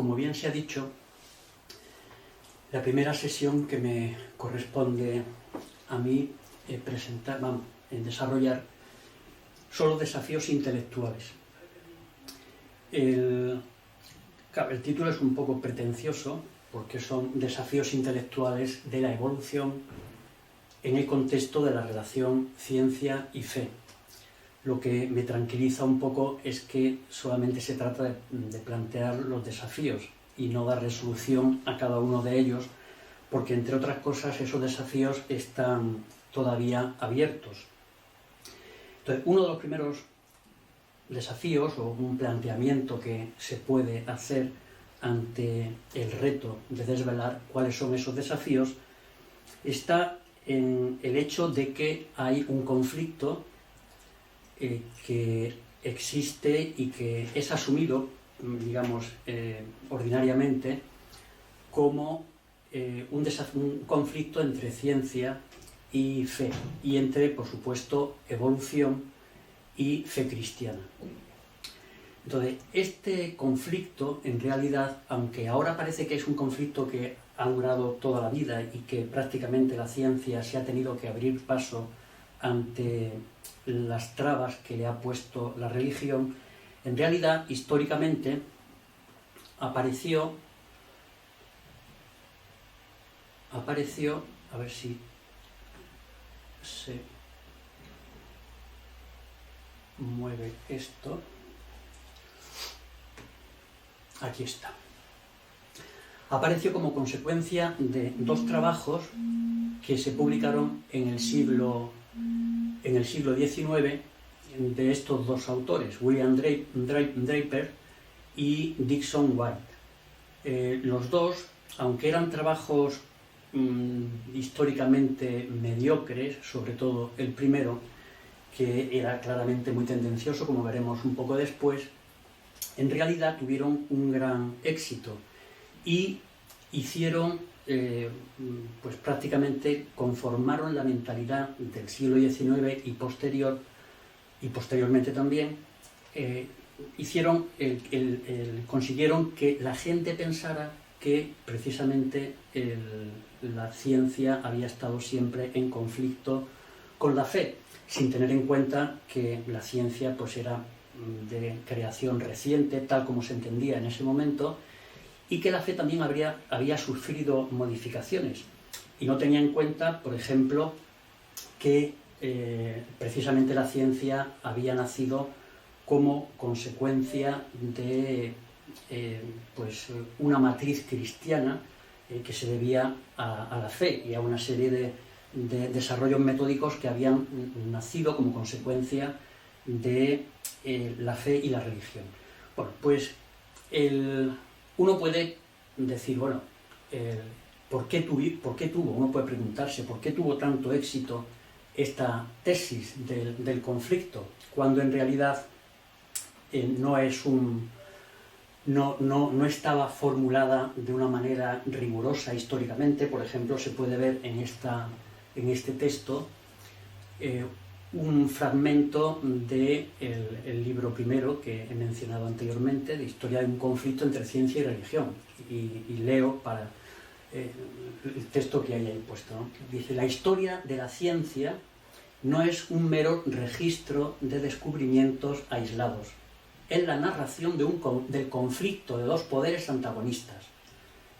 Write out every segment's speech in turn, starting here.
como bien se ha dicho, la primera sesión que me corresponde a mí desarrollar son los desafíos intelectuales. El título es un poco pretencioso porque son desafíos intelectuales de la evolución en el contexto de la relación ciencia y fe. Lo que me tranquiliza un poco es que solamente se trata de plantear los desafíos y no dar resolución a cada uno de ellos, porque entre otras cosas esos desafíos están todavía abiertos. Entonces, uno de los primeros desafíos o un planteamiento que se puede hacer ante el reto de desvelar cuáles son esos desafíos está en el hecho de que hay un conflicto que existe y que es asumido, digamos, ordinariamente como un conflicto entre ciencia y fe, y entre, por supuesto, evolución y fe cristiana. Entonces, este conflicto, en realidad, aunque ahora parece que es un conflicto que ha durado toda la vida y que prácticamente la ciencia se ha tenido que abrir paso ante las trabas que le ha puesto la religión, en realidad, históricamente, apareció, a ver si se mueve esto, aquí está. Apareció como consecuencia de dos trabajos que se publicaron en el siglo XIX de estos dos autores, William Draper y Dixon White. Los dos, aunque eran trabajos históricamente mediocres, sobre todo el primero, que era claramente muy tendencioso, como veremos un poco después, en realidad tuvieron un gran éxito y hicieron, pues prácticamente conformaron la mentalidad del siglo XIX y posteriormente también, consiguieron que la gente pensara que precisamente la ciencia había estado siempre en conflicto con la fe, sin tener en cuenta que la ciencia pues era de creación reciente, tal como se entendía en ese momento, y que la fe también había sufrido modificaciones. Y no tenía en cuenta, por ejemplo, que precisamente la ciencia había nacido como consecuencia de una matriz cristiana que se debía a la fe y a una serie de desarrollos metódicos que habían nacido como consecuencia de la fe y la religión. Bueno, pues uno puede decir, bueno, ¿por qué tuvo? Uno puede preguntarse, ¿por qué tuvo tanto éxito esta tesis del conflicto? Cuando en realidad no estaba formulada de una manera rigurosa históricamente. Por ejemplo, se puede ver en este texto un fragmento del libro primero que he mencionado anteriormente, de Historia de un conflicto entre ciencia y religión, y leo para el texto que hay ahí puesto, ¿no? Dice: la historia de la ciencia no es un mero registro de descubrimientos aislados, es la narración del conflicto de dos poderes antagonistas.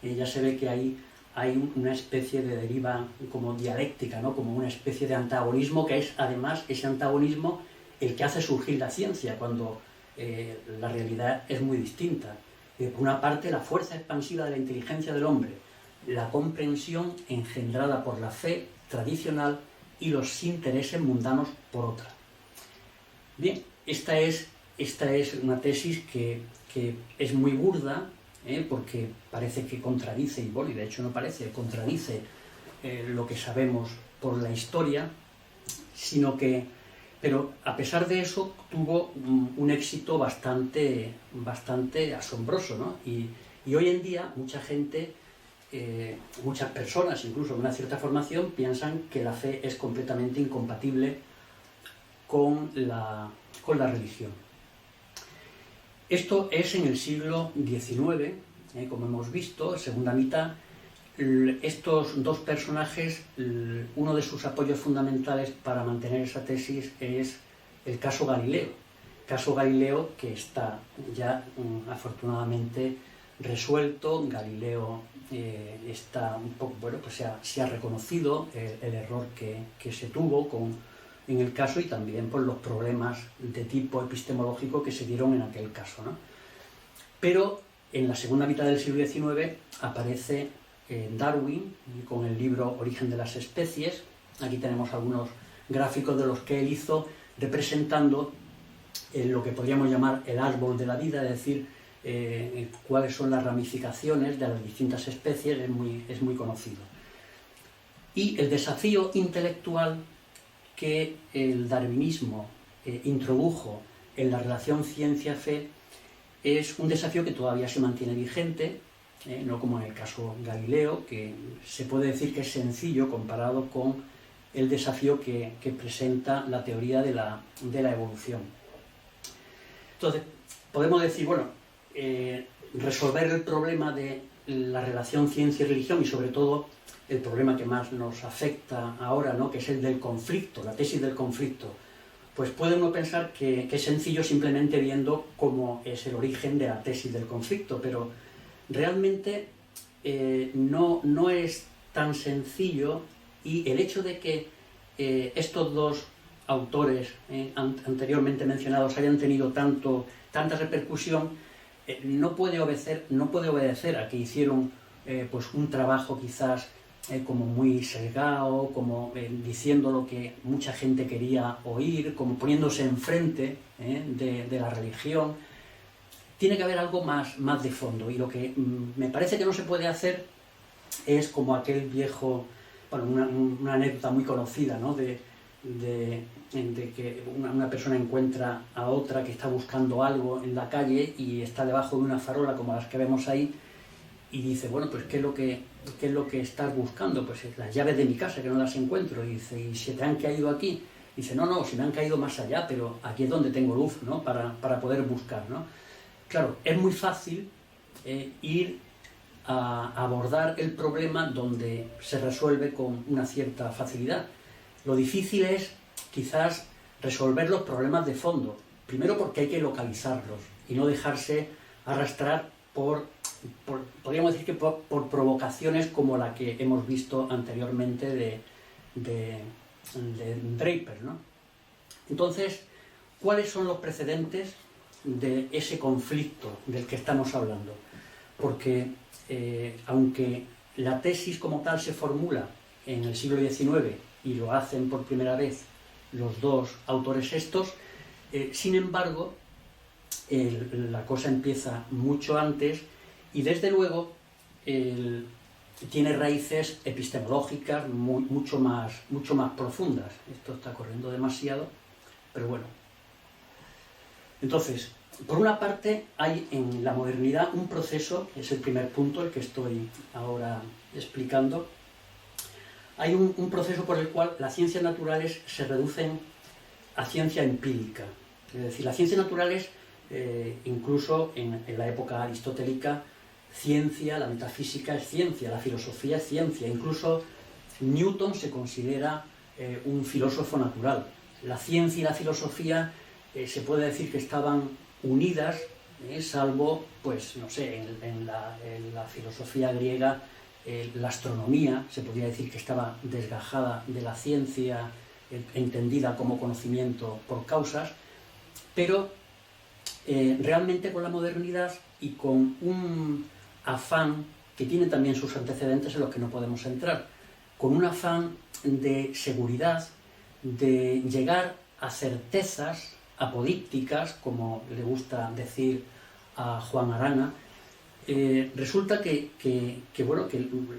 Ya se ve que ahí hay una especie de deriva como dialéctica, ¿no? Como una especie de antagonismo, que es además ese antagonismo el que hace surgir la ciencia, cuando la realidad es muy distinta. Por una parte, la fuerza expansiva de la inteligencia del hombre, la comprensión engendrada por la fe tradicional y los intereses mundanos por otra. Bien, esta es una tesis que es muy burda, porque parece que contradice, y bueno, y de hecho no parece, contradice lo que sabemos por la historia, pero a pesar de eso tuvo un éxito bastante asombroso, ¿no? Y hoy en día mucha gente, muchas personas, incluso de una cierta formación, piensan que la fe es completamente incompatible con la religión. Esto es en el siglo XIX, como hemos visto, segunda mitad, estos dos personajes, uno de sus apoyos fundamentales para mantener esa tesis es el caso Galileo. Caso Galileo que está ya afortunadamente resuelto. Galileo está un poco, bueno, pues se ha reconocido el error que se tuvo en el caso y también por los problemas de tipo epistemológico que se dieron en aquel caso, ¿no? Pero en la segunda mitad del siglo XIX aparece Darwin con el libro Origen de las especies. Aquí tenemos algunos gráficos de los que él hizo representando lo que podríamos llamar el árbol de la vida, es decir, cuáles son las ramificaciones de las distintas especies, es muy conocido. Y el desafío intelectual que el darwinismo introdujo en la relación ciencia-fe es un desafío que todavía se mantiene vigente, no como en el caso Galileo, que se puede decir que es sencillo comparado con el desafío que presenta la teoría de la evolución. Entonces, podemos decir, bueno, resolver el problema de la relación ciencia y religión y sobre todo el problema que más nos afecta ahora, ¿no?, que es el del conflicto, la tesis del conflicto, pues puede uno pensar que es sencillo simplemente viendo cómo es el origen de la tesis del conflicto, pero realmente no es tan sencillo, y el hecho de que estos dos autores anteriormente mencionados hayan tenido tanta repercusión no puede obedecer a que hicieron pues un trabajo quizás como muy sesgado, como diciendo lo que mucha gente quería oír, como poniéndose enfrente de la religión. Tiene que haber algo más de fondo, y lo que me parece que no se puede hacer es como aquel viejo, bueno, una anécdota muy conocida, ¿no?, de que una persona encuentra a otra que está buscando algo en la calle y está debajo de una farola como las que vemos ahí, y dice, bueno, pues ¿qué es lo que estás buscando? Pues las llaves de mi casa, que no las encuentro. Y dice, ¿y se te han caído aquí? Y dice, no, se me han caído más allá, pero aquí es donde tengo luz, ¿no?, para poder buscar, ¿no? Claro, es muy fácil ir a abordar el problema donde se resuelve con una cierta facilidad. Lo difícil es quizás resolver los problemas de fondo, primero porque hay que localizarlos y no dejarse arrastrar podríamos decir que por provocaciones como la que hemos visto anteriormente de Draper, ¿no? Entonces, ¿cuáles son los precedentes de ese conflicto del que estamos hablando? Porque aunque la tesis como tal se formula en el siglo XIX y lo hacen por primera vez los dos autores estos, sin embargo, la cosa empieza mucho antes y desde luego tiene raíces epistemológicas mucho más profundas. Esto está corriendo demasiado, pero bueno. Entonces, por una parte hay en la modernidad un proceso, es el primer punto, el que estoy ahora explicando. Hay un proceso por el cual las ciencias naturales se reducen a ciencia empírica. Es decir, las ciencias naturales, incluso en la época aristotélica, ciencia, la metafísica es ciencia, la filosofía es ciencia. Incluso Newton se considera un filósofo natural. La ciencia y la filosofía se puede decir que estaban unidas, salvo, pues, no sé, en la filosofía griega, la astronomía se podría decir que estaba desgajada de la ciencia, entendida como conocimiento por causas, pero realmente con la modernidad y con un afán que tiene también sus antecedentes en los que no podemos entrar, con un afán de seguridad, de llegar a certezas apodípticas, como le gusta decir a Juan Arana, resulta que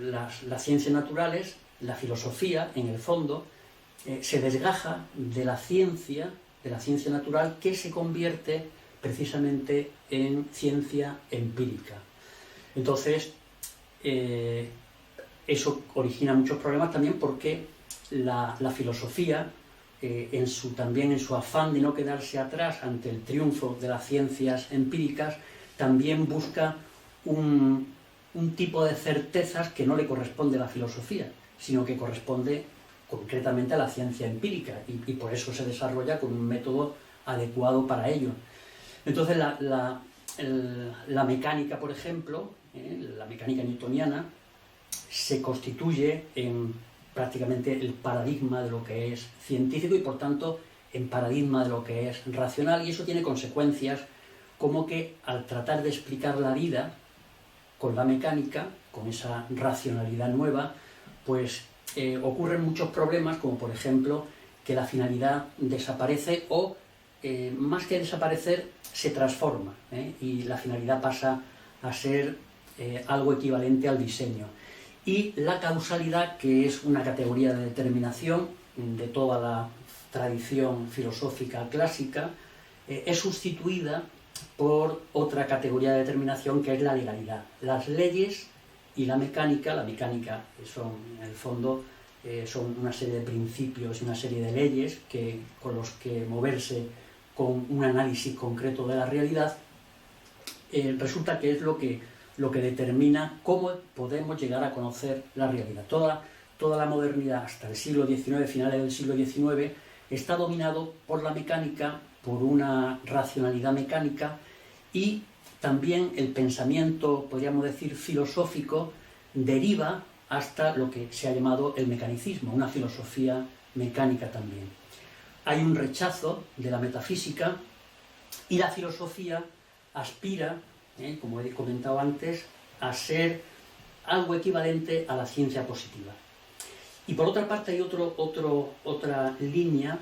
las ciencias naturales, la filosofía, en el fondo, se desgaja de la ciencia natural, que se convierte precisamente en ciencia empírica. Entonces, eso origina muchos problemas también porque la filosofía, también en su afán de no quedarse atrás ante el triunfo de las ciencias empíricas, también busca un tipo de certezas que no le corresponde a la filosofía, sino que corresponde concretamente a la ciencia empírica, y por eso se desarrolla con un método adecuado para ello. Entonces la mecánica, por ejemplo, la mecánica newtoniana, se constituye en prácticamente el paradigma de lo que es científico y por tanto en paradigma de lo que es racional, y eso tiene consecuencias como que al tratar de explicar la vida con la mecánica, con esa racionalidad nueva, pues ocurren muchos problemas, como por ejemplo que la finalidad desaparece o más que desaparecer se transforma, y la finalidad pasa a ser algo equivalente al diseño. Y la causalidad, que es una categoría de determinación de toda la tradición filosófica clásica, es sustituida por otra categoría de determinación que es la legalidad. Las leyes y la mecánica son en el fondo son una serie de principios y una serie de leyes con los que moverse con un análisis concreto de la realidad, resulta que es lo que determina cómo podemos llegar a conocer la realidad. Toda la modernidad hasta el siglo XIX, finales del siglo XIX, está dominado por la mecánica, por una racionalidad mecánica, y también el pensamiento, podríamos decir, filosófico, deriva hasta lo que se ha llamado el mecanicismo, una filosofía mecánica también. Hay un rechazo de la metafísica y la filosofía aspira, como he comentado antes, a ser algo equivalente a la ciencia positiva. Y por otra parte hay otra línea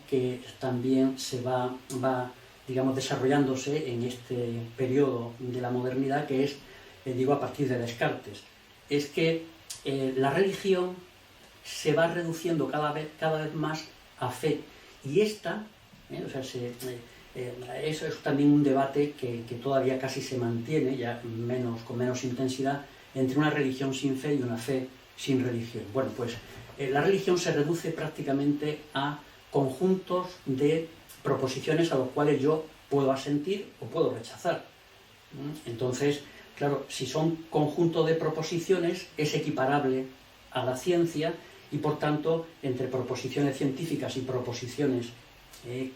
que también se va digamos, desarrollándose en este periodo de la modernidad, que es, a partir de Descartes. Es que la religión se va reduciendo cada vez más a fe. Y esta, eso es también un debate que todavía casi se mantiene, ya con menos intensidad, entre una religión sin fe y una fe sin religión. Bueno, pues la religión se reduce prácticamente a conjuntos de proposiciones a los cuales yo puedo asentir o puedo rechazar. Entonces, claro, si son conjuntos de proposiciones, es equiparable a la ciencia, y por tanto, entre proposiciones científicas y proposiciones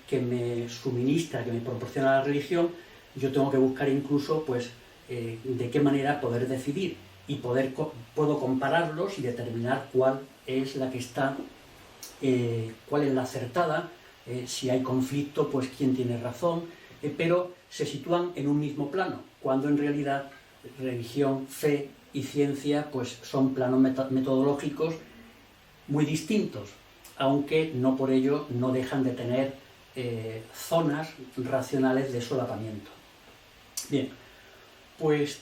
que me suministra, que me proporciona la religión, yo tengo que buscar incluso pues, de qué manera poder decidir, y puedo compararlos y determinar cuál es la que está, cuál es la acertada, si hay conflicto, pues quién tiene razón, pero se sitúan en un mismo plano, cuando en realidad religión, fe y ciencia pues son planos metodológicos muy distintos, aunque no por ello no dejan de tener zonas racionales de solapamiento. Bien, pues,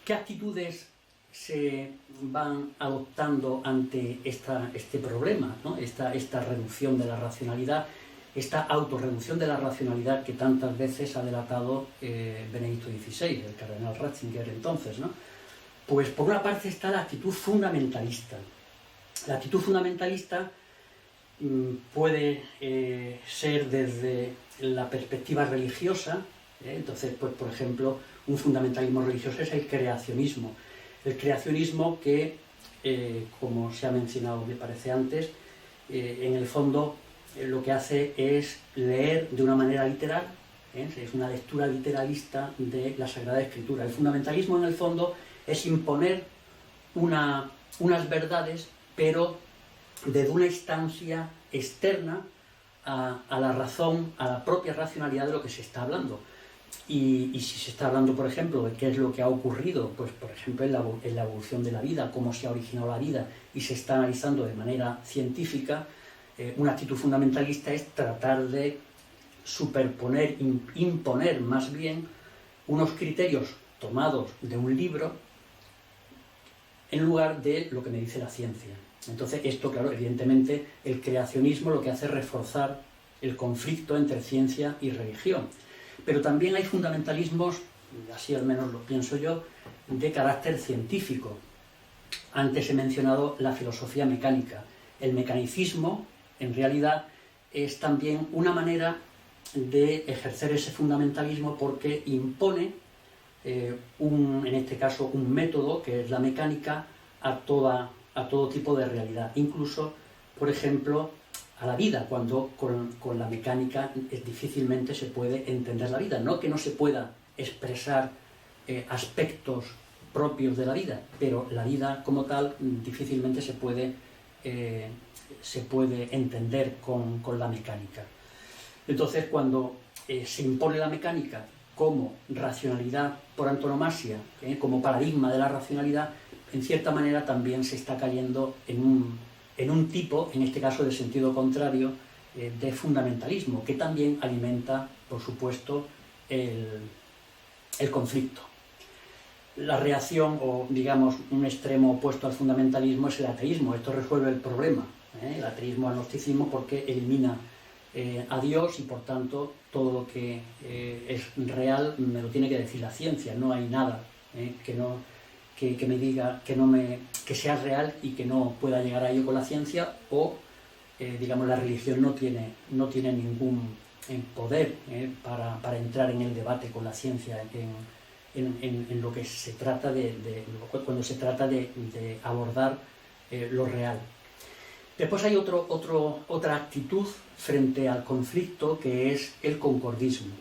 ¿qué actitudes se van adoptando ante este problema, ¿no? esta reducción de la racionalidad, esta autorreducción de la racionalidad que tantas veces ha delatado Benedicto XVI, el cardenal Ratzinger entonces, ¿no? Pues por una parte está la actitud fundamentalista. La actitud fundamentalista puede ser desde la perspectiva religiosa, entonces, pues, por ejemplo, un fundamentalismo religioso es el creacionismo. El creacionismo que, como se ha mencionado, me parece antes, en el fondo lo que hace es leer de una manera literal, es una lectura literalista de la Sagrada Escritura. El fundamentalismo, en el fondo, es imponer unas verdades, pero desde una instancia externa a la razón, a la propia racionalidad de lo que se está hablando. Y si se está hablando, por ejemplo, de qué es lo que ha ocurrido, pues por ejemplo en la evolución de la vida, cómo se ha originado la vida, y se está analizando de manera científica, una actitud fundamentalista es tratar de superponer, imponer más bien unos criterios tomados de un libro en lugar de lo que me dice la ciencia. Entonces esto, claro, evidentemente el creacionismo lo que hace es reforzar el conflicto entre ciencia y religión. Pero también hay fundamentalismos, así al menos lo pienso yo, de carácter científico. Antes he mencionado la filosofía mecánica. El mecanicismo, en realidad, es también una manera de ejercer ese fundamentalismo porque impone en este caso, un método, que es la mecánica, a todo tipo de realidad. Incluso, por ejemplo, a la vida, cuando con la mecánica difícilmente se puede entender la vida. No que no se pueda expresar aspectos propios de la vida, pero la vida como tal difícilmente se puede entender con la mecánica. Entonces, cuando se impone la mecánica como racionalidad por antonomasia, como paradigma de la racionalidad, en cierta manera también se está cayendo en un tipo, en este caso de sentido contrario, de fundamentalismo, que también alimenta, por supuesto, el conflicto. La reacción, o digamos un extremo opuesto al fundamentalismo, es el ateísmo. Esto resuelve el problema, el ateísmo al gnosticismo, porque elimina a Dios y por tanto todo lo que es real me lo tiene que decir la ciencia. No hay nada que me diga que sea real y que no pueda llegar a ello con la ciencia, o digamos la religión no tiene ningún poder para entrar en el debate con la ciencia en lo que se trata cuando se trata de abordar lo real. Después hay otra actitud frente al conflicto, que es el concordismo.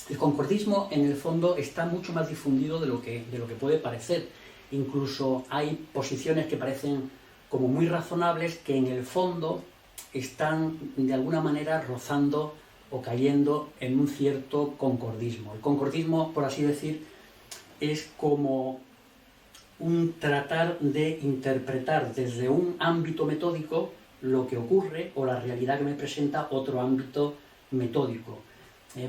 El concordismo, en el fondo, está mucho más difundido de lo que puede parecer. Incluso hay posiciones que parecen como muy razonables, que en el fondo están de alguna manera rozando o cayendo en un cierto concordismo. El concordismo, por así decir, es como un tratar de interpretar desde un ámbito metódico lo que ocurre, o la realidad que me presenta otro ámbito metódico.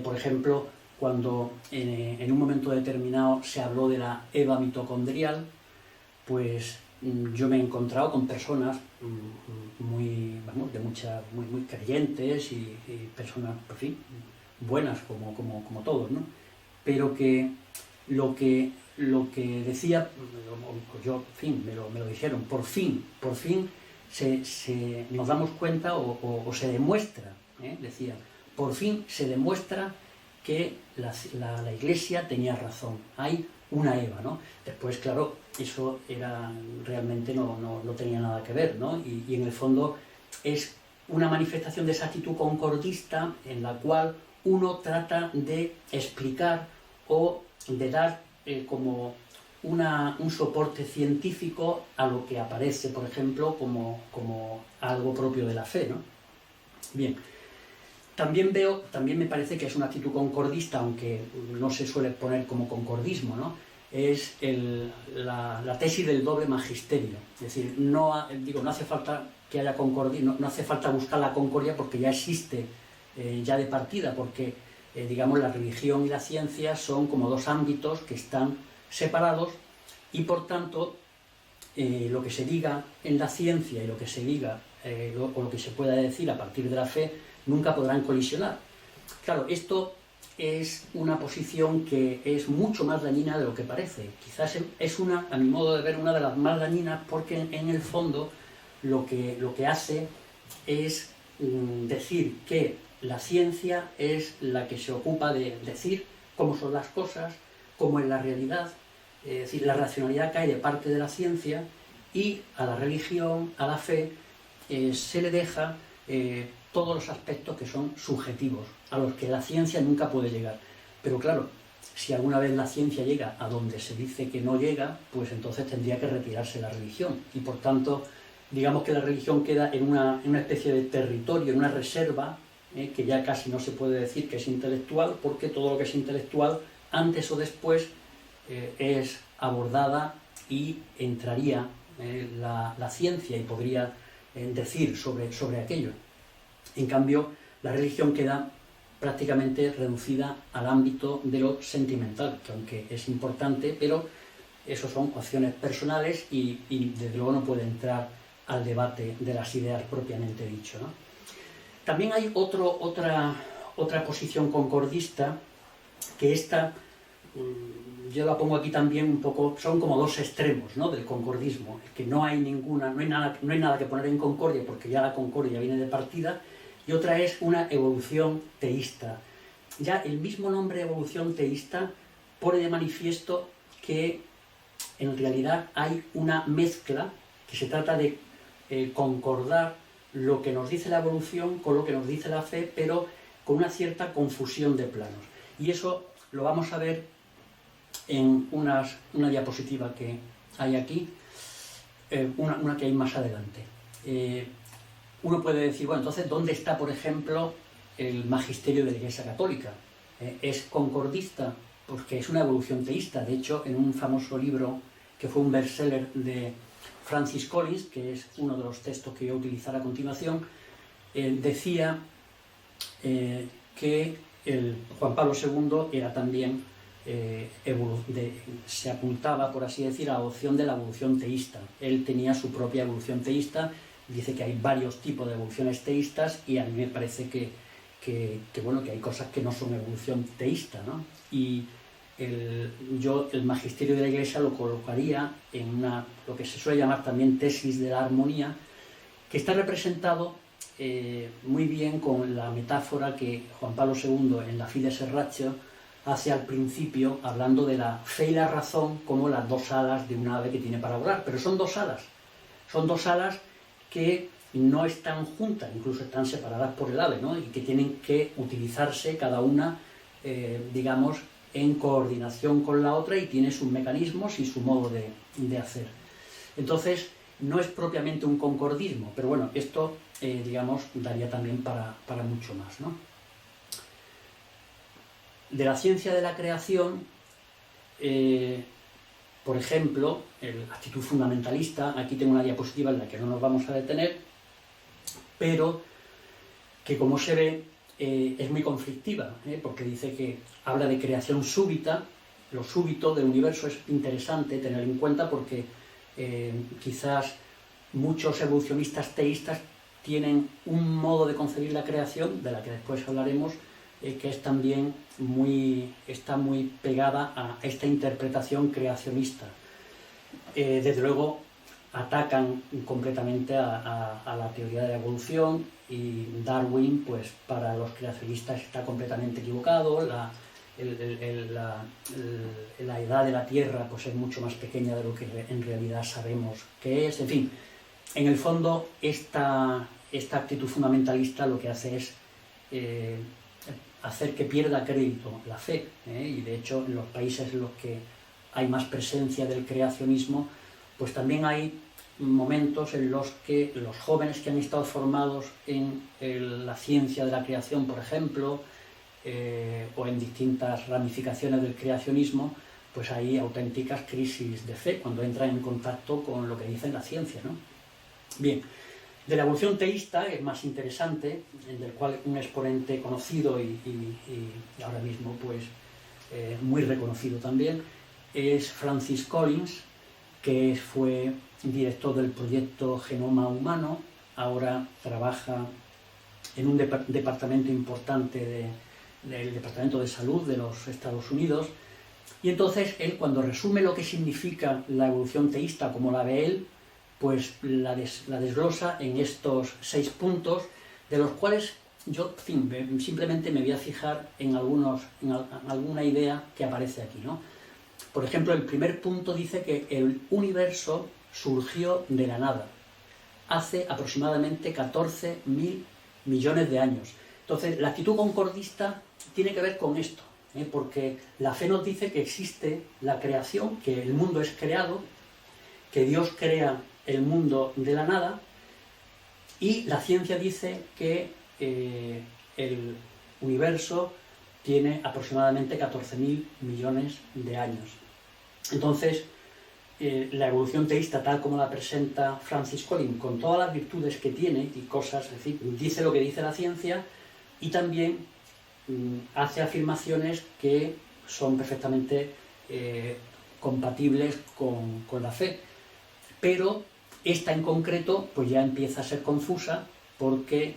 Por ejemplo, cuando en un momento determinado se habló de la EVA mitocondrial, pues yo me he encontrado con personas muy creyentes y personas, por fin, buenas como todos, ¿no? Pero que lo que decía, yo, en fin, me lo dijeron, por fin nos damos cuenta o se demuestra, decía, por fin se demuestra que la Iglesia tenía razón, hay una Eva, ¿no? Después, claro, eso realmente no tenía nada que ver, ¿no? Y en el fondo es una manifestación de esa actitud concordista en la cual uno trata de explicar o de dar como un soporte científico a lo que aparece, por ejemplo, como algo propio de la fe, ¿no? Bien, también me parece que es una actitud concordista, aunque no se suele poner como concordismo, ¿no? Es la tesis del doble magisterio. Es decir, no hace falta que haya concordia, no hace falta buscar la concordia, porque ya existe ya de partida, porque digamos la religión y la ciencia son como dos ámbitos que están separados, y por tanto lo que se diga en la ciencia y lo que se diga o lo que se pueda decir a partir de la fe nunca podrán colisionar. Claro, esto es una posición que es mucho más dañina de lo que parece. Quizás es a mi modo de ver, una de las más dañinas, porque en el fondo lo que hace es decir que la ciencia es la que se ocupa de decir cómo son las cosas, cómo es la realidad. Es decir, la racionalidad cae de parte de la ciencia, y a la religión, a la fe, se le deja todos los aspectos que son subjetivos, a los que la ciencia nunca puede llegar. Pero claro, si alguna vez la ciencia llega a donde se dice que no llega, pues entonces tendría que retirarse la religión, y por tanto, digamos que la religión queda en una especie de territorio, en una reserva, que ya casi no se puede decir que es intelectual, porque todo lo que es intelectual, antes o después, es abordada y entraría la ciencia y podría decir sobre aquello. En cambio, la religión queda prácticamente reducida al ámbito de lo sentimental, que aunque es importante, pero eso son opciones personales y desde luego no puede entrar al debate de las ideas propiamente dicho, ¿no? También hay otra posición concordista, que esta, yo la pongo aquí también un poco, son como dos extremos, ¿no?, del concordismo, que no hay nada que poner en concordia, porque ya la concordia viene de partida, y otra es una evolución teísta. Ya el mismo nombre evolución teísta pone de manifiesto que en realidad hay una mezcla, que se trata de concordar lo que nos dice la evolución con lo que nos dice la fe, pero con una cierta confusión de planos. Y eso lo vamos a ver en una diapositiva que hay aquí, una que hay más adelante. Uno puede decir, bueno, entonces, ¿dónde está, por ejemplo, el magisterio de la Iglesia Católica? ¿Es concordista? Porque es una evolución teísta. De hecho, en un famoso libro que fue un bestseller de Francis Collins, que es uno de los textos que voy a utilizar a continuación, decía que Juan Pablo II era también, se apuntaba, por así decir, a la opción de la evolución teísta. Él tenía su propia evolución teísta, dice que hay varios tipos de evoluciones teístas y a mí me parece que hay cosas que no son evolución teísta, ¿no? Y yo el magisterio de la Iglesia lo colocaría en lo que se suele llamar también tesis de la armonía, que está representado muy bien con la metáfora que Juan Pablo II en la Fides et Ratio hace al principio, hablando de la fe y la razón como las dos alas de un ave que tiene para volar. Pero son dos alas que no están juntas, incluso están separadas por el ave, ¿no? Y que tienen que utilizarse cada una, digamos, en coordinación con la otra, y tiene sus mecanismos y su modo de hacer. Entonces, no es propiamente un concordismo, pero bueno, esto, digamos, daría también para mucho más, ¿no? De la ciencia de la creación, por ejemplo, la actitud fundamentalista, aquí tengo una diapositiva en la que no nos vamos a detener, pero que, como se ve, es muy conflictiva, porque dice que habla de creación súbita. Lo súbito del universo es interesante tener en cuenta porque quizás muchos evolucionistas teístas tienen un modo de concebir la creación, de la que después hablaremos, que es también está muy pegada a esta interpretación creacionista. Desde luego atacan completamente a la teoría de la evolución, y Darwin, pues para los creacionistas está completamente equivocado. La edad de la Tierra pues es mucho más pequeña de lo que en realidad sabemos que es. En fin, en el fondo esta actitud fundamentalista lo que hace es hacer que pierda crédito la fe, y de hecho en los países en los que hay más presencia del creacionismo, pues también hay momentos en los que los jóvenes que han estado formados en la ciencia de la creación, por ejemplo, o en distintas ramificaciones del creacionismo, pues hay auténticas crisis de fe cuando entran en contacto con lo que dice la ciencia, ¿no? Bien, de la evolución teísta es más interesante, del cual un exponente conocido y ahora mismo pues muy reconocido también, es Francis Collins, que fue director del proyecto Genoma Humano. Ahora trabaja en un departamento importante del Departamento de Salud de los Estados Unidos, y entonces él, cuando resume lo que significa la evolución teísta como la ve él, pues la desglosa en estos 6 puntos, de los cuales yo, en fin, simplemente me voy a fijar en alguna idea que aparece aquí, ¿no? Por ejemplo, el primer punto dice que el universo surgió de la nada, hace aproximadamente 14.000 millones de años. Entonces, la actitud concordista tiene que ver con esto, porque la fe nos dice que existe la creación, que el mundo es creado, que Dios crea el mundo de la nada, y la ciencia dice que el universo tiene aproximadamente 14.000 millones de años. Entonces, la evolución teísta, tal como la presenta Francis Collins, con todas las virtudes que tiene y cosas, es decir, dice lo que dice la ciencia, y también hace afirmaciones que son perfectamente compatibles con la fe. Pero esta en concreto pues ya empieza a ser confusa, porque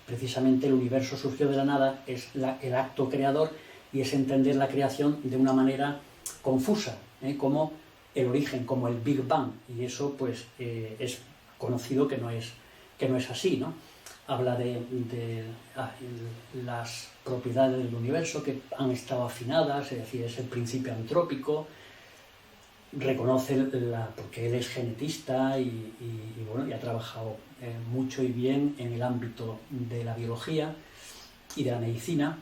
precisamente el universo surgió de la nada, es el acto creador, y es entender la creación de una manera confusa, como el origen, como el Big Bang, y eso pues es conocido que no es así, ¿no? habla de las propiedades del universo que han estado afinadas, es decir, es el principio antrópico, reconoce, porque él es genetista y bueno, y ha trabajado mucho y bien en el ámbito de la biología y de la medicina,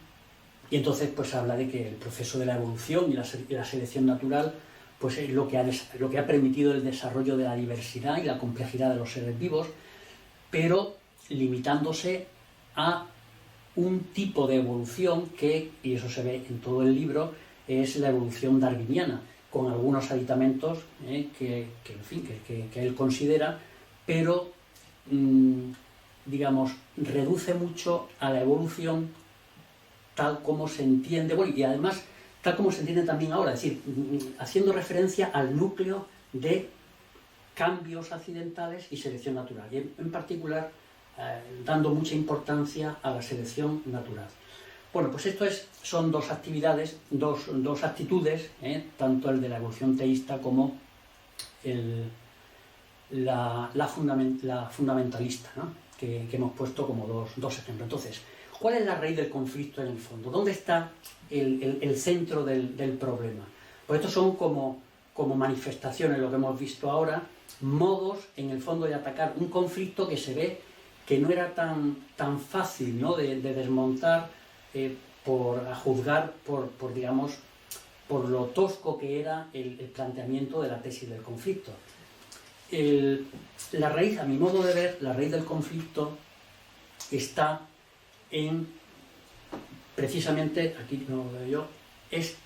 y entonces pues habla de que el proceso de la evolución y la selección natural pues es lo que ha permitido el desarrollo de la diversidad y la complejidad de los seres vivos, pero limitándose a un tipo de evolución que, y eso se ve en todo el libro, es la evolución darwiniana, con algunos aditamentos que él considera, pero digamos, reduce mucho a la evolución tal como se entiende, bueno, y además tal como se entiende también ahora, es decir, haciendo referencia al núcleo de cambios accidentales y selección natural, y en particular dando mucha importancia a la selección natural. Bueno, pues esto son dos actividades, dos actitudes, tanto el de la evolución teísta como la fundamentalista, ¿no? que hemos puesto como dos ejemplos. Entonces, ¿cuál es la raíz del conflicto en el fondo? ¿Dónde está el centro del problema? Pues estos son como manifestaciones, lo que hemos visto ahora, modos en el fondo de atacar un conflicto que se ve que no era tan fácil, ¿no? de desmontar, a juzgar digamos, por lo tosco que era el planteamiento de la tesis del conflicto. La raíz, a mi modo de ver, la raíz del conflicto está precisamente, aquí no lo veo yo, es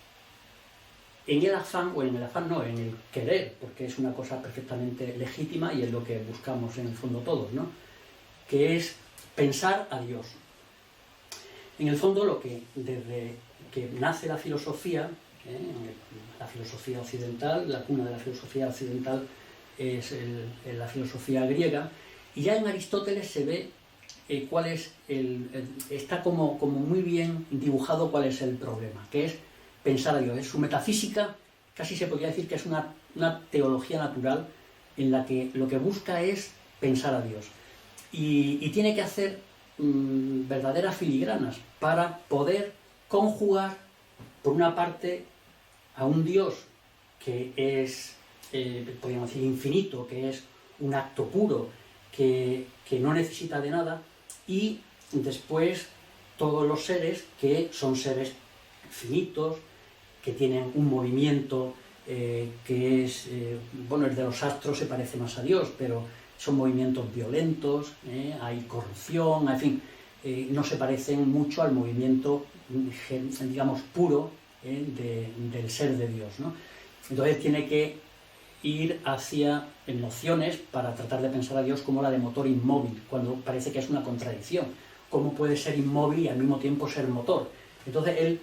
en el afán, en el querer, porque es una cosa perfectamente legítima y es lo que buscamos en el fondo todos, ¿no? Que es pensar a Dios. En el fondo, desde que nace la filosofía occidental, la cuna de la filosofía occidental es la filosofía griega, y ya en Aristóteles se ve está como muy bien dibujado cuál es el problema, que es pensar a Dios. Su metafísica casi se podría decir que es una teología natural en la que lo que busca es pensar a Dios. Y tiene que hacer verdaderas filigranas para poder conjugar, por una parte, a un Dios que es, podríamos decir, infinito, que es un acto puro, que no necesita de nada, y después todos los seres que son seres finitos, que tienen un movimiento que es, bueno, el de los astros se parece más a Dios, pero son movimientos violentos, hay corrupción, en fin, no se parecen mucho al movimiento, digamos, puro del ser de Dios, ¿no? Entonces tiene que ir hacia nociones para tratar de pensar a Dios como la de motor inmóvil, cuando parece que es una contradicción. ¿Cómo puede ser inmóvil y al mismo tiempo ser motor? Entonces él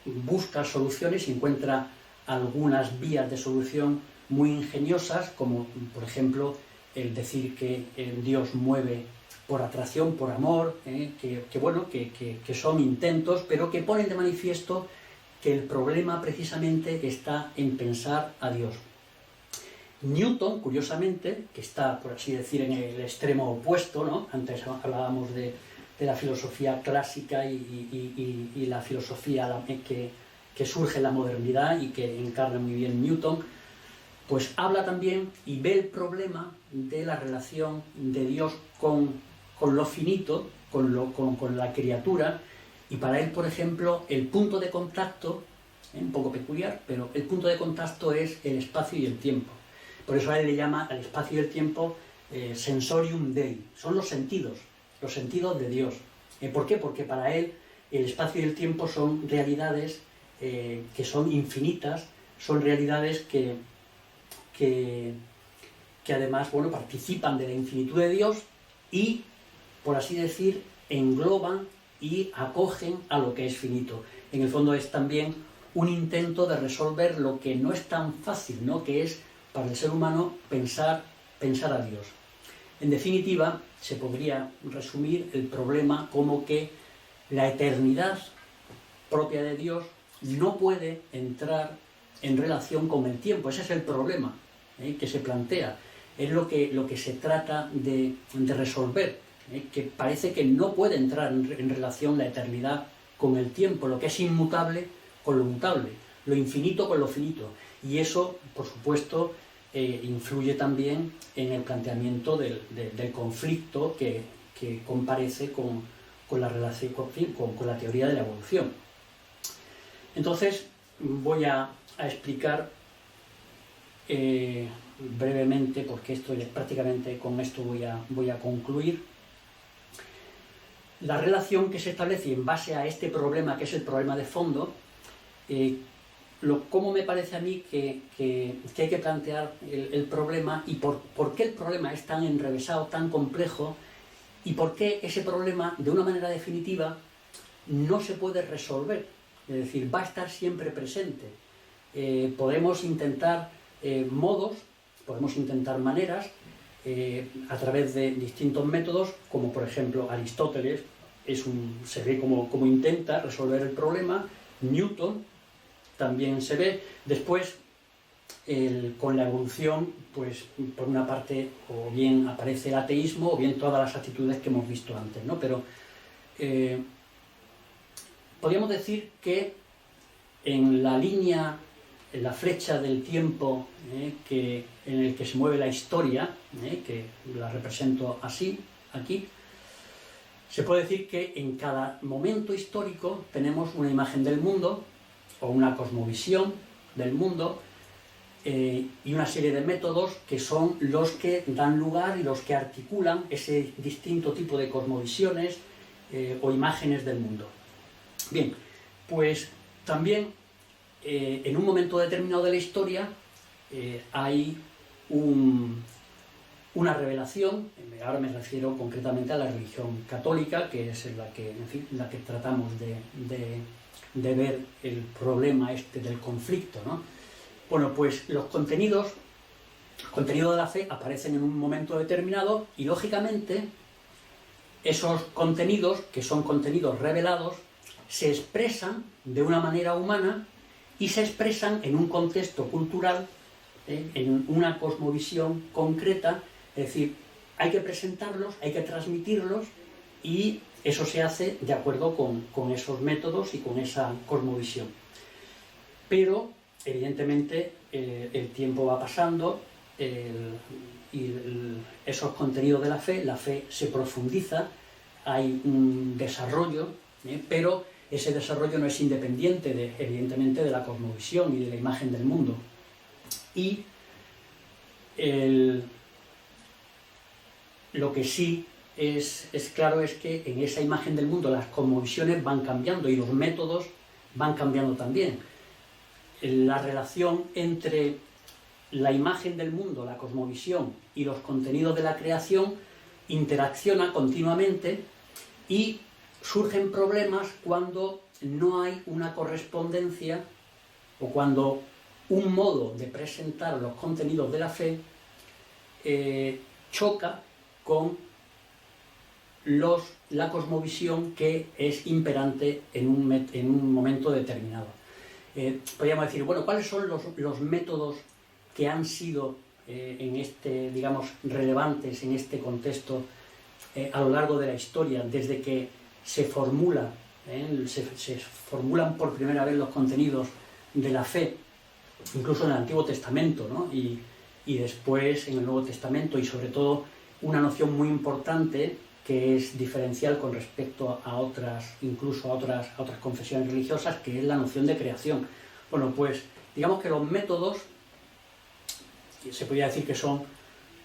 busca soluciones y encuentra algunas vías de solución muy ingeniosas, como por ejemplo el decir que Dios mueve por atracción, por amor, que son intentos, pero que ponen de manifiesto que el problema precisamente está en pensar a Dios. Newton, curiosamente, que está, por así decir, en el extremo opuesto, ¿no? Antes hablábamos de la filosofía clásica y la filosofía que surge en la modernidad y que encarna muy bien Newton, pues habla también y ve el problema de la relación de Dios con lo finito, con la criatura, y para él, por ejemplo, el punto de contacto, un poco peculiar, pero el punto de contacto es el espacio y el tiempo. Por eso a él le llama al espacio y el tiempo sensorium Dei, son los sentidos de Dios. ¿Por qué? Porque para él el espacio y el tiempo son realidades que son infinitas, son realidades que además, bueno, participan de la infinitud de Dios y, por así decir, engloban y acogen a lo que es finito. En el fondo es también un intento de resolver lo que no es tan fácil, ¿no? Que es para el ser humano pensar a Dios. En definitiva, se podría resumir el problema como que la eternidad propia de Dios no puede entrar en relación con el tiempo. Ese es el problema que se plantea. Es lo que se trata de resolver. que parece que no puede entrar en relación la eternidad con el tiempo, lo que es inmutable con lo mutable, lo infinito con lo finito. Y eso, por supuesto, influye también en el planteamiento del conflicto que comparece con la relación, con la teoría de la evolución. Entonces, voy a explicar brevemente, porque esto ya prácticamente con esto voy a concluir, la relación que se establece en base a este problema, que es el problema de fondo, cómo me parece a mí que hay que plantear el problema y por qué el problema es tan enrevesado, tan complejo, y por qué ese problema, de una manera definitiva, no se puede resolver. Es decir, va a estar siempre presente. Podemos intentar modos, podemos intentar maneras, a través de distintos métodos, como por ejemplo Aristóteles se ve como intenta resolver el problema, Newton también se ve. Después, con la evolución, pues por una parte o bien aparece el ateísmo o bien todas las actitudes que hemos visto antes, ¿no? Pero podríamos decir que en la línea, en la flecha del tiempo en el que se mueve la historia, que la represento así, aquí, se puede decir que en cada momento histórico tenemos una imagen del mundo o una cosmovisión del mundo y una serie de métodos que son los que dan lugar y los que articulan ese distinto tipo de cosmovisiones o imágenes del mundo. Bien, pues también en un momento determinado de la historia hay una revelación. Ahora me refiero concretamente a la religión católica, que es en la que, en fin, la que tratamos de ver el problema del conflicto, ¿no? Bueno, pues los contenidos de la fe aparecen en un momento determinado y, lógicamente, esos contenidos, que son contenidos revelados, se expresan de una manera humana y se expresan en un contexto cultural, en una cosmovisión concreta. Es decir, hay que presentarlos, hay que transmitirlos y eso se hace de acuerdo con esos métodos y con esa cosmovisión. Pero, evidentemente, el tiempo va pasando y esos contenidos de la fe se profundiza, hay un desarrollo, pero ese desarrollo no es independiente, evidentemente, de la cosmovisión y de la imagen del mundo. Y lo que sí es claro es que en esa imagen del mundo las cosmovisiones van cambiando y los métodos van cambiando también. La relación entre la imagen del mundo, la cosmovisión y los contenidos de la creación interacciona continuamente y surgen problemas cuando no hay una correspondencia o cuando un modo de presentar los contenidos de la fe choca con la cosmovisión que es imperante en un momento determinado. Podríamos decir, bueno, ¿cuáles son los métodos que han sido digamos, relevantes en este contexto a lo largo de la historia, desde que se formulan por primera vez los contenidos de la fe, incluso en el Antiguo Testamento, ¿no? y después en el Nuevo Testamento, y sobre todo una noción muy importante que es diferencial con respecto a otras confesiones religiosas, que es la noción de creación. Bueno, pues digamos que los métodos, se podría decir que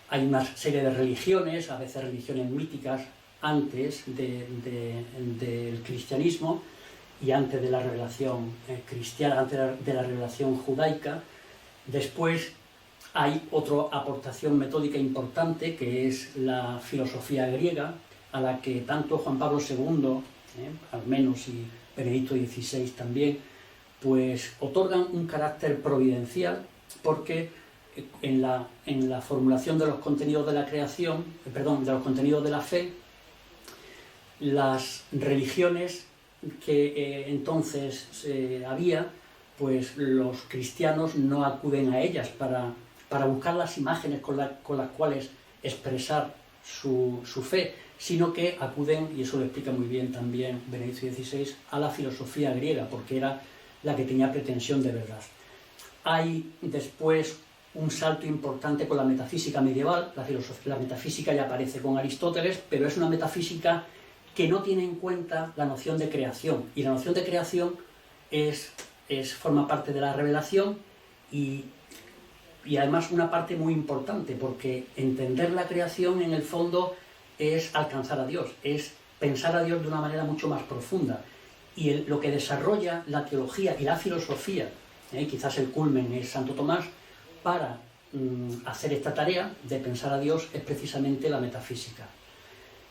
hay una serie de religiones, a veces religiones míticas, antes del cristianismo y antes de la revelación cristiana, antes de la revelación judaica. Después hay otra aportación metódica importante, que es la filosofía griega, a la que tanto Juan Pablo II, al menos, y Benedicto XVI también, pues otorgan un carácter providencial, porque en la formulación de los contenidos de la creación, de los contenidos de la fe, las religiones que entonces había, pues los cristianos no acuden a ellas para buscar las imágenes con las cuales expresar su fe, sino que acuden, y eso lo explica muy bien también Benedicto XVI, a la filosofía griega, porque era la que tenía pretensión de verdad. Hay después un salto importante con la metafísica medieval. La metafísica ya aparece con Aristóteles, pero es una metafísica que no tiene en cuenta la noción de creación, y la noción de creación forma parte de la revelación y además una parte muy importante, porque entender la creación en el fondo es alcanzar a Dios, es pensar a Dios de una manera mucho más profunda. Y lo que desarrolla la teología y la filosofía, quizás el culmen es Santo Tomás, para hacer esta tarea de pensar a Dios es precisamente la metafísica.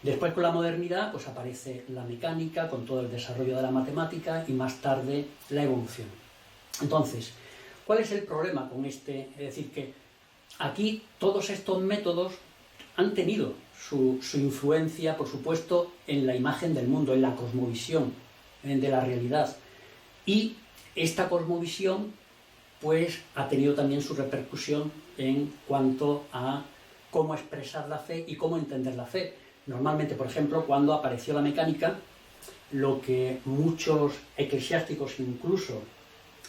Después, con la modernidad, pues aparece la mecánica, con todo el desarrollo de la matemática, y más tarde la evolución. Entonces, ¿cuál es el problema con este? Es decir, que aquí todos estos métodos han tenido su influencia, por supuesto, en la imagen del mundo, en la cosmovisión de la realidad. Y esta cosmovisión pues ha tenido también su repercusión en cuanto a cómo expresar la fe y cómo entender la fe. Normalmente, por ejemplo, cuando apareció la mecánica, lo que muchos eclesiásticos, incluso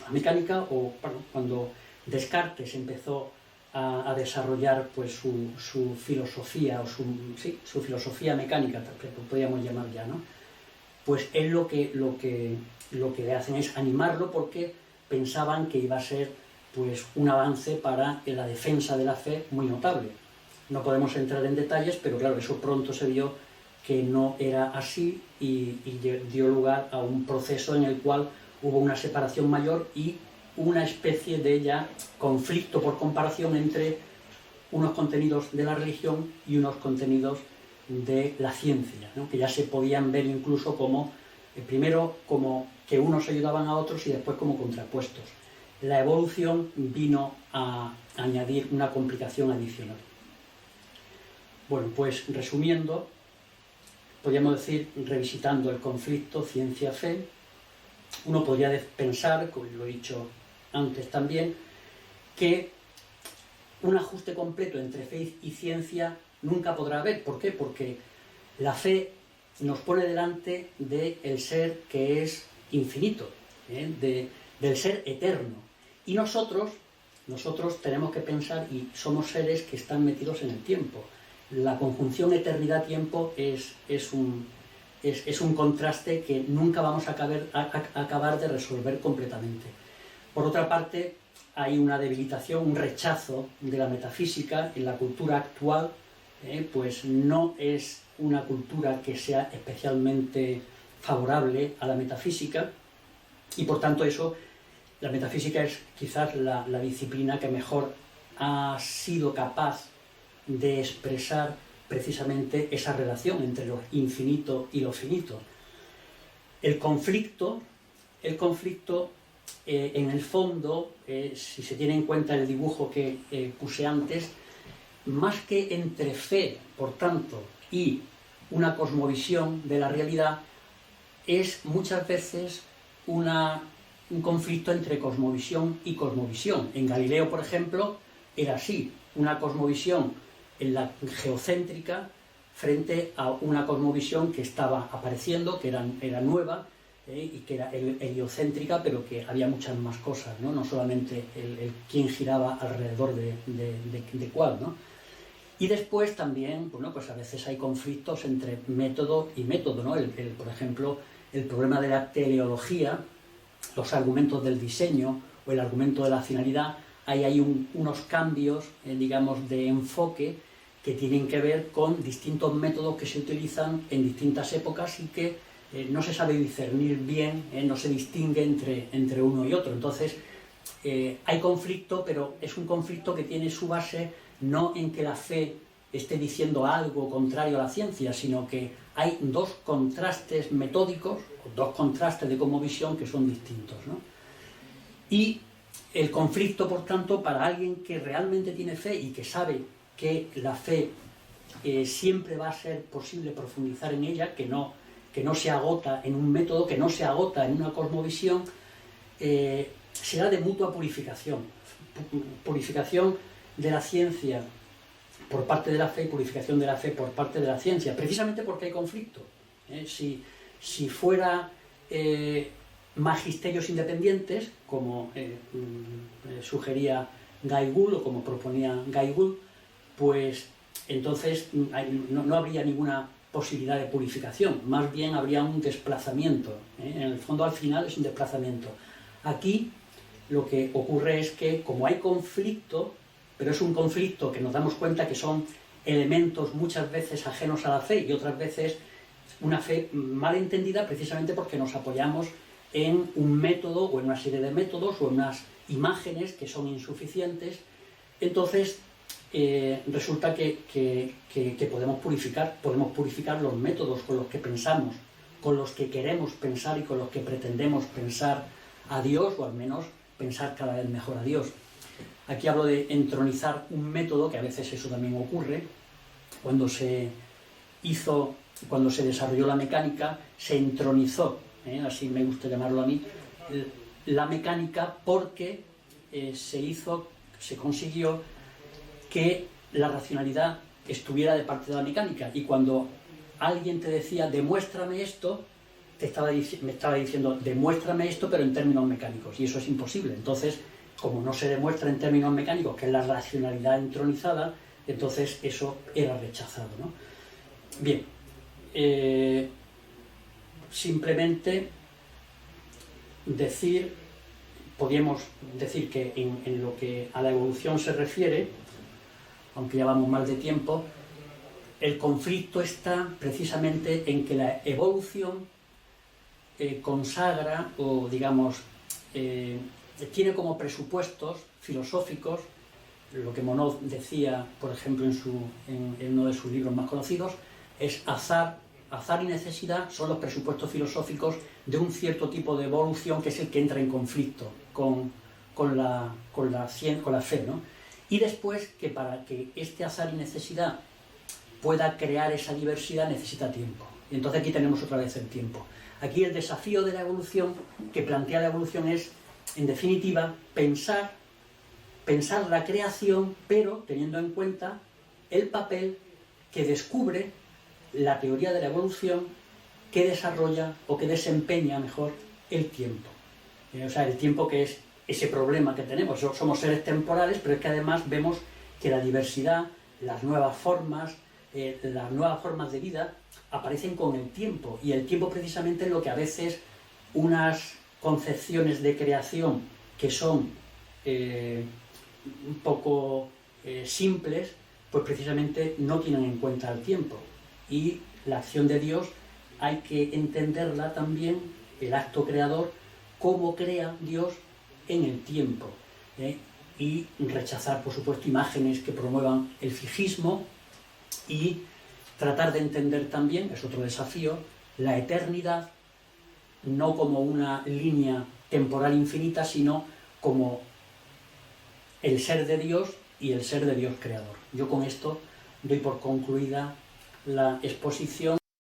la mecánica, o bueno, cuando Descartes empezó a desarrollar pues su filosofía, o su filosofía mecánica, podríamos llamar ya, ¿no? Pues él lo que le hacen es animarlo, porque pensaban que iba a ser pues un avance para la defensa de la fe muy notable. No podemos entrar en detalles, pero claro, eso pronto se vio que no era así, y dio lugar a un proceso en el cual hubo una separación mayor y una especie de ya conflicto por comparación entre unos contenidos de la religión y unos contenidos de la ciencia, ¿no? Que ya se podían ver incluso como, primero como que unos ayudaban a otros y después como contrapuestos. La evolución vino a añadir una complicación adicional. Bueno, pues resumiendo, podríamos decir, revisitando el conflicto ciencia-fe, uno podría pensar, como lo he dicho antes también, que un ajuste completo entre fe y ciencia nunca podrá haber. ¿Por qué? Porque la fe nos pone delante del ser que es infinito, del ser eterno. Y nosotros tenemos que pensar, y somos seres que están metidos en el tiempo. La conjunción eternidad-tiempo es un contraste que nunca vamos a acabar de resolver completamente. Por otra parte, hay una debilitación, un rechazo de la metafísica en la cultura actual, pues no es una cultura que sea especialmente favorable a la metafísica, y por tanto la metafísica es quizás la disciplina que mejor ha sido capaz de expresar precisamente esa relación entre lo infinito y lo finito. El conflicto en el fondo, si se tiene en cuenta el dibujo que puse antes, más que entre fe, por tanto, y una cosmovisión de la realidad, es muchas veces un conflicto entre cosmovisión y cosmovisión. En Galileo, por ejemplo, era así, una cosmovisión en la geocéntrica frente a una cosmovisión que estaba apareciendo, que era nueva, y que era heliocéntrica, pero que había muchas más cosas, no solamente el quién giraba alrededor de cuál, ¿no? Y después también, bueno, pues a veces hay conflictos entre método y método, ¿no? Por ejemplo, el problema de la teleología, los argumentos del diseño o el argumento de la finalidad, hay unos cambios, digamos, de enfoque que tienen que ver con distintos métodos que se utilizan en distintas épocas y que no se sabe discernir bien, no se distingue entre uno y otro. Entonces, hay conflicto, pero es un conflicto que tiene su base no en que la fe esté diciendo algo contrario a la ciencia, sino que hay dos contrastes metódicos, dos contrastes de cosmovisión que son distintos, ¿no? Y el conflicto, por tanto, para alguien que realmente tiene fe y que sabe que la fe siempre va a ser posible profundizar en ella, que no se agota en un método, que no se agota en una cosmovisión, será de mutua purificación de la ciencia por parte de la fe y purificación de la fe por parte de la ciencia, precisamente porque hay conflicto. Si fuera magisterios independientes, como sugería Guy Gould o como proponía Guy Gould, pues entonces no habría ninguna posibilidad de purificación, más bien habría un desplazamiento. En el fondo, al final, es un desplazamiento. Aquí lo que ocurre es que, como hay conflicto, pero es un conflicto que nos damos cuenta que son elementos muchas veces ajenos a la fe y otras veces una fe mal entendida, precisamente porque nos apoyamos en un método o en una serie de métodos o en unas imágenes que son insuficientes. Entonces resulta que podemos purificar los métodos con los que pensamos, con los que queremos pensar y con los que pretendemos pensar a Dios, o al menos pensar cada vez mejor a Dios. Aquí hablo de entronizar un método, que a veces eso también ocurre. Cuando se desarrolló la mecánica, se entronizó, así me gusta llamarlo a mí, la mecánica, porque se consiguió que la racionalidad estuviera de parte de la mecánica, y cuando alguien te decía demuéstrame esto, me estaba diciendo demuéstrame esto pero en términos mecánicos, y eso es imposible. Entonces, como no se demuestra en términos mecánicos, que es la racionalidad entronizada, entonces eso era rechazado, ¿no? Bien, simplemente podríamos decir que en lo que a la evolución se refiere, aunque ya vamos mal de tiempo, el conflicto está precisamente en que la evolución consagra, o digamos, tiene como presupuestos filosóficos lo que Monod decía, por ejemplo, en uno de sus libros más conocidos, es azar y necesidad son los presupuestos filosóficos de un cierto tipo de evolución, que es el que entra en conflicto con la fe, ¿no? Y después, que para que este azar y necesidad pueda crear esa diversidad necesita tiempo. Y entonces aquí tenemos otra vez el tiempo. Aquí el desafío de la evolución, que plantea la evolución, es, en definitiva, pensar la creación, pero teniendo en cuenta el papel que descubre la teoría de la evolución, que desarrolla o que desempeña mejor el tiempo. O sea, el tiempo, que es ese problema que tenemos. Somos seres temporales, pero es que además vemos que la diversidad, las nuevas formas de vida aparecen con el tiempo, y el tiempo precisamente es lo que a veces unas concepciones de creación que son un poco simples, pues precisamente no tienen en cuenta el tiempo. Y la acción de Dios hay que entenderla también, el acto creador, cómo crea Dios en el tiempo, y rechazar, por supuesto, imágenes que promuevan el fijismo, y tratar de entender también, es otro desafío, la eternidad no como una línea temporal infinita, sino como el ser de Dios y el ser de Dios creador. Yo con esto doy por concluida la exposición.